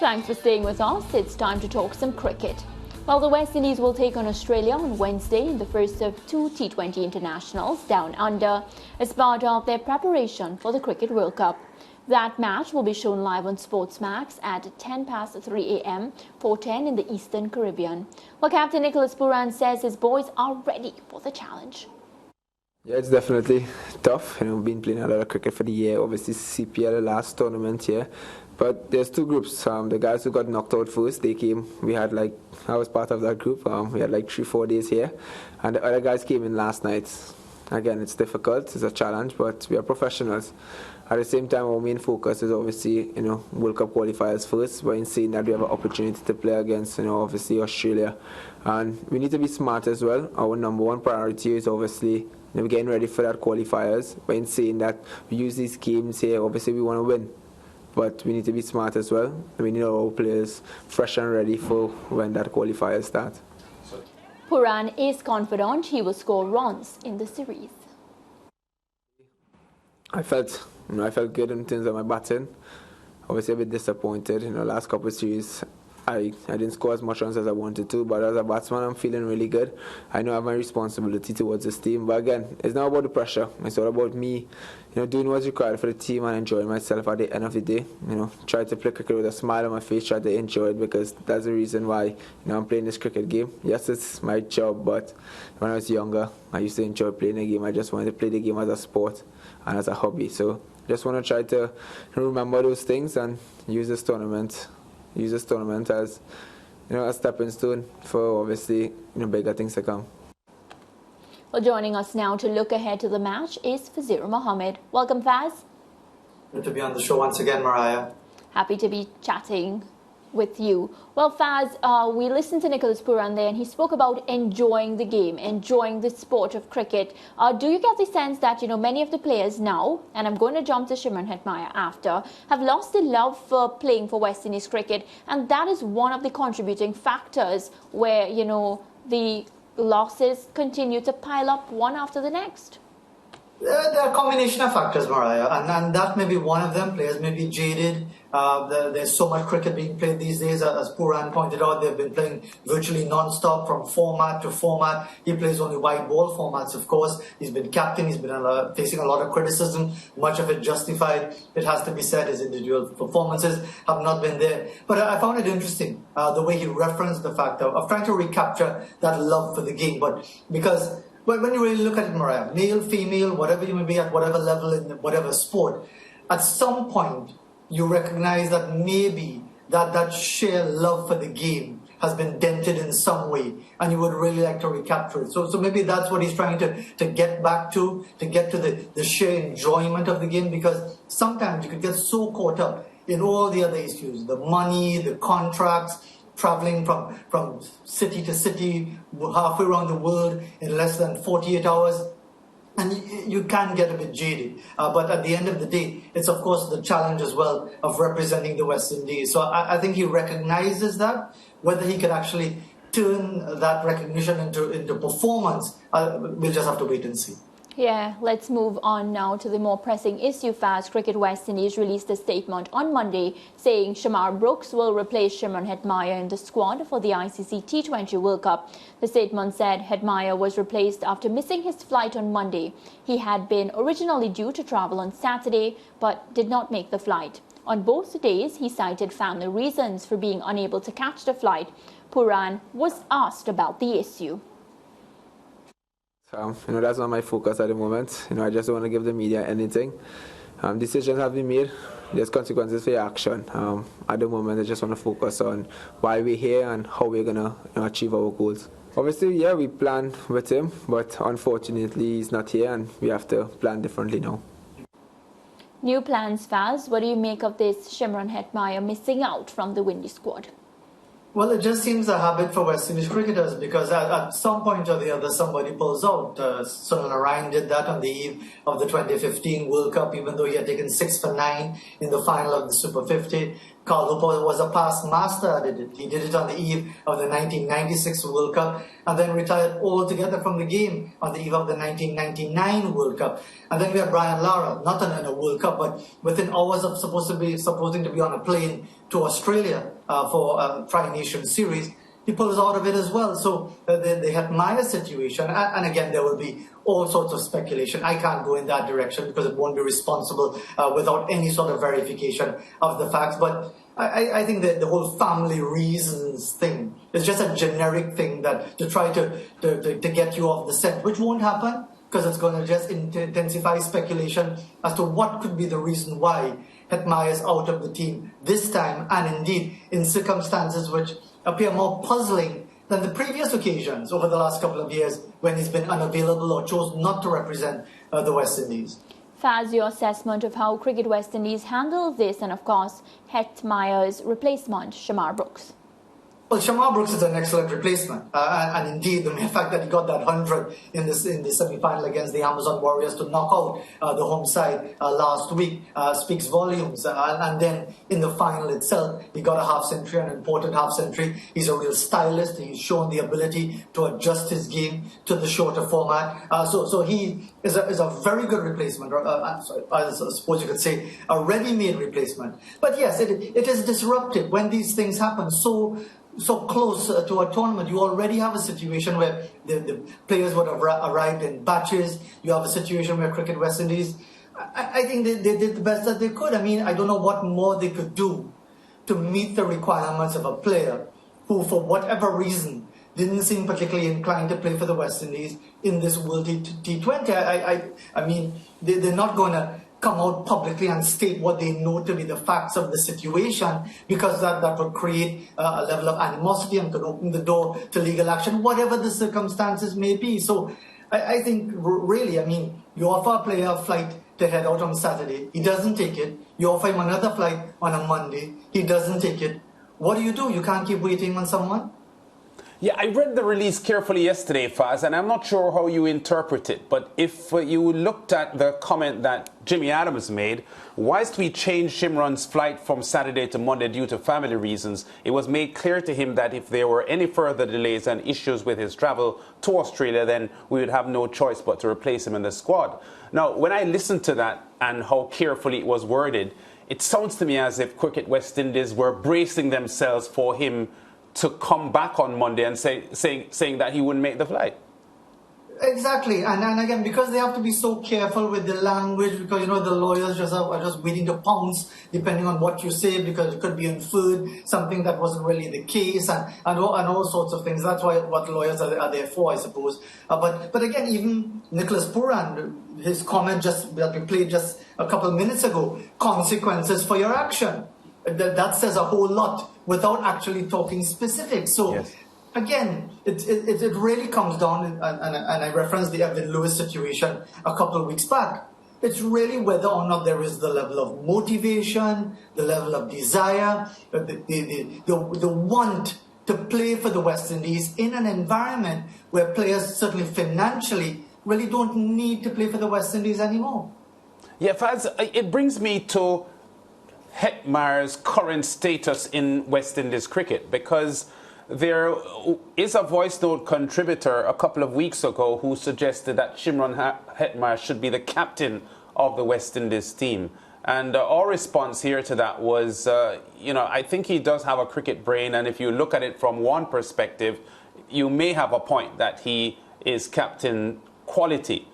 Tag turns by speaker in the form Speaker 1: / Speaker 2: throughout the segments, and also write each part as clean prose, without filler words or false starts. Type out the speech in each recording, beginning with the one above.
Speaker 1: Thanks for staying with us. It's time to talk some cricket. Well, the West Indies will take on Australia on Wednesday in the first of two T20 internationals down under as part of their preparation for the Cricket World Cup. That match will be shown live on SportsMax at 3 a.m., 4:10 in the Eastern Caribbean. Well, Captain Nicholas Pooran says his boys are ready for the challenge.
Speaker 2: Yeah, it's definitely tough. Been playing a lot of cricket for the year. Obviously, CPL, the last tournament here. But there's two groups. The guys who got knocked out first, they came. I was part of that group. We had 3-4 days here. And the other guys came in last night. Again, it's difficult. It's a challenge, but we are professionals. At the same time, our main focus is obviously, World Cup qualifiers first. But in saying that, we have an opportunity to play against, obviously Australia. And we need to be smart as well. Our number one priority is obviously we're getting ready for that qualifiers. But in saying that, we use these games here, obviously we want to win. But we need to be smart as well. We need our players fresh and ready for when that qualifier starts.
Speaker 1: Pooran is confident he will score runs in the series.
Speaker 2: I felt good in terms of my batting. Obviously a bit disappointed. Last couple of series I didn't score as much runs as I wanted to, but as a batsman I'm feeling really good. I know I have my responsibility towards this team, but again, it's not about the pressure. It's all about me, doing what's required for the team and enjoying myself at the end of the day. Try to play cricket with a smile on my face, try to enjoy it, because that's the reason why I'm playing this cricket game. Yes, it's my job, but when I was younger, I used to enjoy playing the game. I just wanted to play the game as a sport and as a hobby. So just want to try to remember those things and use this tournament as a stepping stone for obviously bigger things to come.
Speaker 1: Well, joining us now to look ahead to the match is Fazeer Mohammed. Welcome, Faz.
Speaker 3: Good to be on the show once again, Mariah.
Speaker 1: Happy to be chatting with you. Well, Faz, we listened to Nicholas Pooran there and he spoke about enjoying the game, enjoying the sport of cricket. Do you get the sense that, many of the players now, and I'm going to jump to Shimron Hetmyer after, have lost the love for playing for West Indies cricket, and that is one of the contributing factors where, the losses continue to pile up one after the next?
Speaker 3: There are a combination of factors, Mariah, and that may be one of them. Players may be jaded. There's so much cricket being played these days. As Pooran pointed out, they've been playing virtually non-stop from format to format. He plays only white ball formats, of course. He's been captain. He's been facing a lot of criticism, much of it justified. It has to be said, his individual performances have not been there. But I found it interesting, the way he referenced the fact of trying to recapture that love for the game. But when you really look at it, Mariah, male, female, whatever you may be at whatever level in whatever sport, at some point you recognize that maybe that sheer love for the game has been dented in some way, and you would really like to recapture it. So maybe that's what he's trying to get back to get to the sheer enjoyment of the game, because sometimes you could get so caught up in all the other issues, the money, the contracts, traveling from city to city, halfway around the world in less than 48 hours. And you can get a bit jaded. But at the end of the day, it's of course the challenge as well of representing the West Indies. So I think he recognizes that. Whether he can actually turn that recognition into performance, we'll just have to wait and see.
Speaker 1: Yeah, let's move on now to the more pressing issue. Fast Cricket West Indies released a statement on Monday saying Shamarh Brooks will replace Shimron Hetmyer in the squad for the ICC T20 World Cup. The statement said Hetmyer was replaced after missing his flight on Monday. He had been originally due to travel on Saturday but did not make the flight. On both days, he cited family reasons for being unable to catch the flight. Pooran was asked about the issue.
Speaker 2: That's not my focus at the moment. I just don't want to give the media anything. Decisions have been made. There's consequences for your action. At the moment, I just want to focus on why we're here and how we're going to achieve our goals. Obviously, yeah, we planned with him, but unfortunately, he's not here and we have to plan differently now.
Speaker 1: New plans, Faz. What do you make of this Shimron Hetmyer missing out from the Windies squad?
Speaker 3: Well, it just seems a habit for West Indies cricketers, because at some point or the other somebody pulls out. Sunil Narine did that on the eve of the 2015 World Cup, even though he had taken 6 for 9 in the final of the Super 50. Carl Hooper was a past master at it. He did it on the eve of the 1996 World Cup and then retired altogether from the game on the eve of the 1999 World Cup. And then we had Brian Lara, not in a World Cup, but within hours of supposing to be on a plane to Australia for a Tri-Nation series. He pulls out of it as well. So the Hetmyer situation, and again, there will be all sorts of speculation. I can't go in that direction because it won't be responsible without any sort of verification of the facts. But I think that the whole family reasons thing is just a generic thing that to try to get you off the scent, which won't happen because it's going to just intensify speculation as to what could be the reason why Hetmyer is out of the team this time, and indeed in circumstances which appear more puzzling than the previous occasions over the last couple of years when he's been unavailable or chose not to represent the West Indies.
Speaker 1: Faz, your assessment of how Cricket West Indies handled this and, of course, Hetmyer's replacement, Shamarh Brooks.
Speaker 3: Well, Shamarh Brooks is an excellent replacement, and indeed the mere fact that he got that 100 in the semi-final against the Amazon Warriors to knock out the home side last week speaks volumes. And then in the final itself, he got a half-century, an important half-century. He's a real stylist. He's shown the ability to adjust his game to the shorter format. So he is a very good replacement, I suppose you could say a ready-made replacement. But yes, it is disruptive when these things happen so close to a tournament. You already have a situation where the players would have arrived in batches. You have a situation where Cricket West Indies, I think they did the best that they could. I mean, I don't know what more they could do to meet the requirements of a player who, for whatever reason, didn't seem particularly inclined to play for the West Indies in this World T20. I mean, they're not going to come out publicly and state what they know to be the facts of the situation, because that would create a level of animosity and could open the door to legal action, whatever the circumstances may be. So I think really, I mean, you offer a player a flight to head out on Saturday, he doesn't take it. You offer him another flight on a Monday, he doesn't take it. What do? You can't keep waiting on someone?
Speaker 4: Yeah, I read the release carefully yesterday, Faz, and I'm not sure how you interpret it. But if you looked at the comment that Jimmy Adams made, whilst we changed Shimron's flight from Saturday to Monday due to family reasons, it was made clear to him that if there were any further delays and issues with his travel to Australia, then we would have no choice but to replace him in the squad. Now, when I listened to that and how carefully it was worded, it sounds to me as if Cricket West Indies were bracing themselves for him to come back on Monday and saying that he wouldn't make the flight.
Speaker 3: Exactly, and again, because they have to be so careful with the language, because the lawyers are just waiting to pounce depending on what you say, because it could be inferred something that wasn't really the case, and all sorts of things. That's what lawyers are there for, I suppose. But again, even Nicholas Pooran, his comment that we played just a couple of minutes ago, consequences for your action. That says a whole lot without actually talking specifics. So yes. Again, it really comes down, and I referenced the Evan Lewis situation a couple of weeks back. It's really whether or not there is the level of motivation, the level of desire, the want to play for the West Indies in an environment where players, certainly financially, really don't need to play for the West Indies anymore.
Speaker 4: Yeah, Faz, it brings me to Hetmyer's current status in West Indies cricket, because there is a voice note contributor a couple of weeks ago who suggested that Shimron Hetmyer should be the captain of the West Indies team. And our response here to that was, I think he does have a cricket brain, and if you look at it from one perspective, you may have a point that he is captain quality.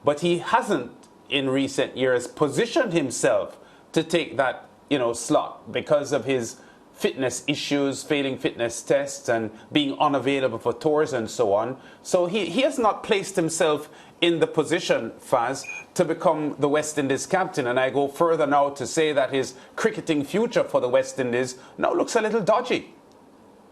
Speaker 4: But he hasn't, in recent years, positioned himself to take that slot because of his fitness issues, failing fitness tests, and being unavailable for tours and so on. So he has not placed himself in the position, Faz, to become the West Indies captain. And I go further now to say that his cricketing future for the West Indies now looks a little dodgy.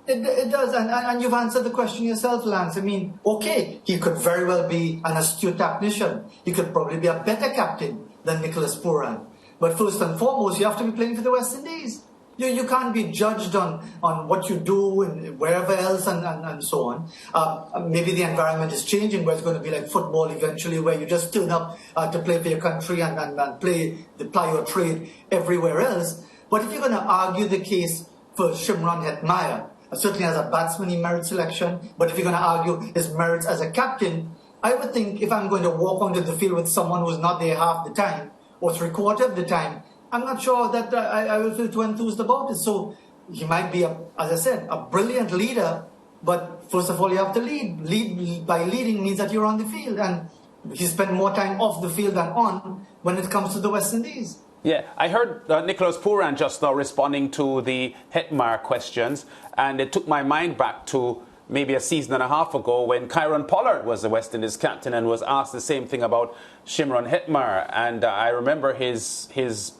Speaker 3: It does, and you've answered the question yourself, Lance. I mean, okay, he could very well be an astute tactician. He could probably be a better captain than Nicholas Pooran. But first and foremost, you have to be playing for the West Indies. You can't be judged on what you do and wherever else and so on. Maybe the environment is changing where it's going to be like football eventually, where you just turn up to play for your country and ply your trade everywhere else. But if you're going to argue the case for Shimron Hetmyer, certainly as a batsman, he merits selection. But if you're going to argue his merits as a captain, I would think if I'm going to walk onto the field with someone who's not there half the time or three-quarters of the time, I'm not sure that I will feel too enthused about it. So he might be, as I said, a brilliant leader. But first of all, you have to lead. By leading means that you're on the field. And he spent more time off the field than on when it comes to the West Indies.
Speaker 4: Yeah, I heard Nicholas Pooran just now responding to the Hetmyer questions, and it took my mind back to maybe a season and a half ago when Kieron Pollard was the West Indies captain and was asked the same thing about Shimron Hetmyer. And I remember his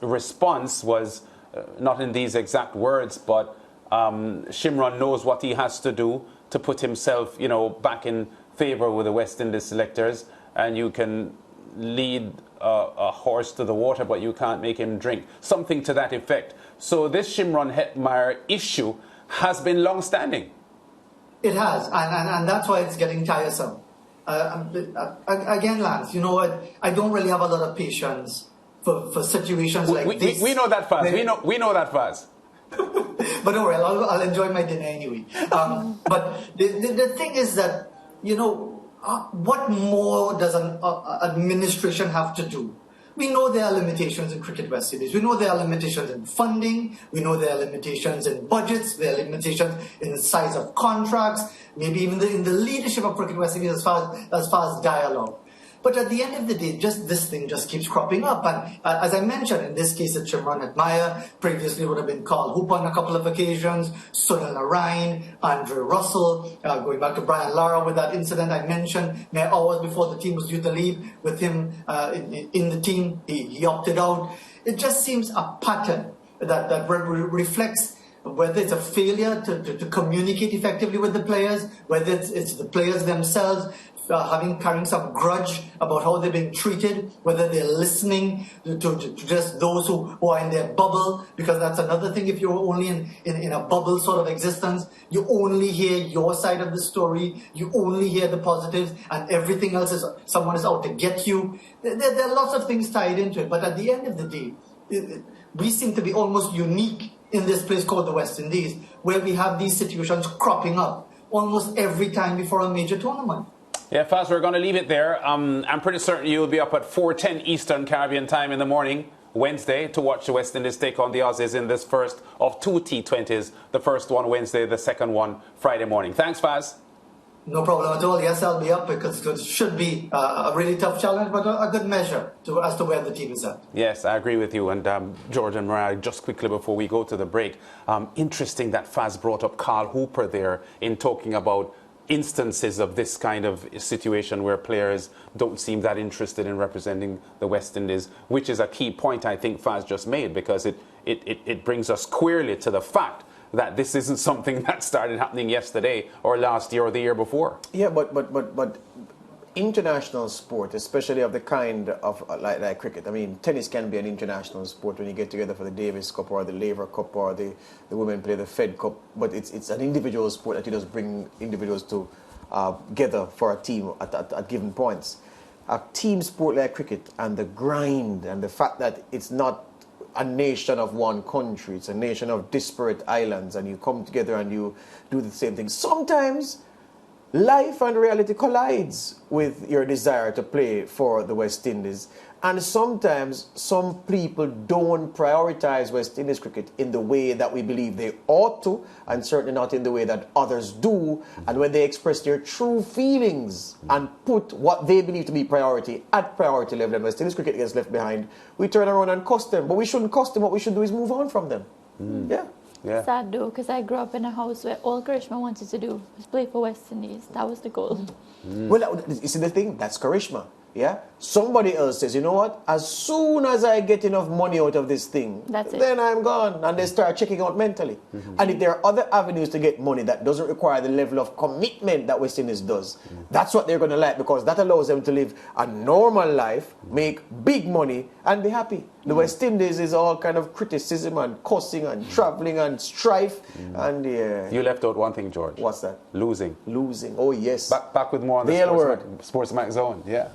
Speaker 4: response was, not in these exact words, but Shimron knows what he has to do to put himself, back in favour with the West Indies selectors, and you can lead a horse to the water, but you can't make him drink. Something to that effect. So this Shimron Hetmyer issue has been long-standing.
Speaker 3: It has, and that's why it's getting tiresome. Again, Lance, you know what? I don't really have a lot of patience for situations like this.
Speaker 4: We know that, Faz. We know that, Faz.
Speaker 3: But don't worry, I'll enjoy my dinner anyway. But the thing is that, what more does an administration have to do? We know there are limitations in Cricket West Indies. We know there are limitations in funding. We know there are limitations in budgets. There are limitations in the size of contracts. Maybe even in the leadership of Cricket West Indies as far as dialogue. But at the end of the day, just this thing just keeps cropping up. And as I mentioned, in this case, it's Shimron Hetmyer. Previously would have been Carl Hooper on a couple of occasions, Sunil Narine, Andre Russell, going back to Brian Lara with that incident I mentioned, mere hours before the team was due to leave, with him in the team, he opted out. It just seems a pattern that reflects whether it's a failure to communicate effectively with the players, whether it's the players themselves carrying some grudge about how they're being treated, whether they're listening to just those who are in their bubble, because that's another thing. If you're only in a bubble sort of existence, you only hear your side of the story, you only hear the positives, and everything else is someone is out to get you. There are lots of things tied into it, but at the end of the day, we seem to be almost unique in this place called the West Indies, where we have these situations cropping up almost every time before a major tournament.
Speaker 4: Yeah, Faz, we're going to leave it there. I'm pretty certain you'll be up at 4:10 Eastern Caribbean time in the morning, Wednesday, to watch the West Indies take on the Aussies in this first of two T20s. The first one Wednesday, the second one Friday morning. Thanks, Faz.
Speaker 3: No problem at all. Yes, I'll be up because it should be a really tough challenge, but a good measure as to where the team is at.
Speaker 4: Yes, I agree with you. And George and Mariah, just quickly before we go to the break, interesting that Faz brought up Carl Hooper there in talking about instances of this kind of situation where players don't seem that interested in representing the West Indies, which is a key point I think Faz just made, because it brings us squarely to the fact that this isn't something that started happening yesterday or last year or the year before.
Speaker 5: Yeah, but international sport, especially of the kind of like cricket. I mean, tennis can be an international sport when you get together for the Davis Cup or the Laver Cup or the women play the Fed Cup. But it's an individual sport that you just bring individuals together for a team at given points. A team sport like cricket and the grind and the fact that it's not a nation of one country, it's a nation of disparate islands, and you come together and you do the same thing. Sometimes life and reality collides with your desire to play for the West Indies. And sometimes some people don't prioritize West Indies cricket in the way that we believe they ought to, and certainly not in the way that others do. And when they express their true feelings and put what they believe to be priority at priority level, and West Indies cricket gets left behind, we turn around and cuss them. But we shouldn't cuss them. What we should do is move on from them. Yeah.
Speaker 1: Sad though, because I grew up in a house where all Karishma wanted to do was play for West Indies. That was the goal.
Speaker 5: Well, you see the thing, that's Karishma. Yeah, somebody else says, you know what, as soon as I get enough money out of this thing, then I'm gone, and they start checking out mentally. And if there are other avenues to get money that doesn't require the level of commitment that West Indies does, that's what they're going to like, because that allows them to live a normal life, make big money, and be happy. The West Indies is all kind of criticism and cussing and traveling and strife. And
Speaker 4: you left out one thing, George.
Speaker 5: What's that?
Speaker 4: Losing.
Speaker 5: Losing. Oh yes.
Speaker 4: Back with more on the SportsMax zone. Yeah.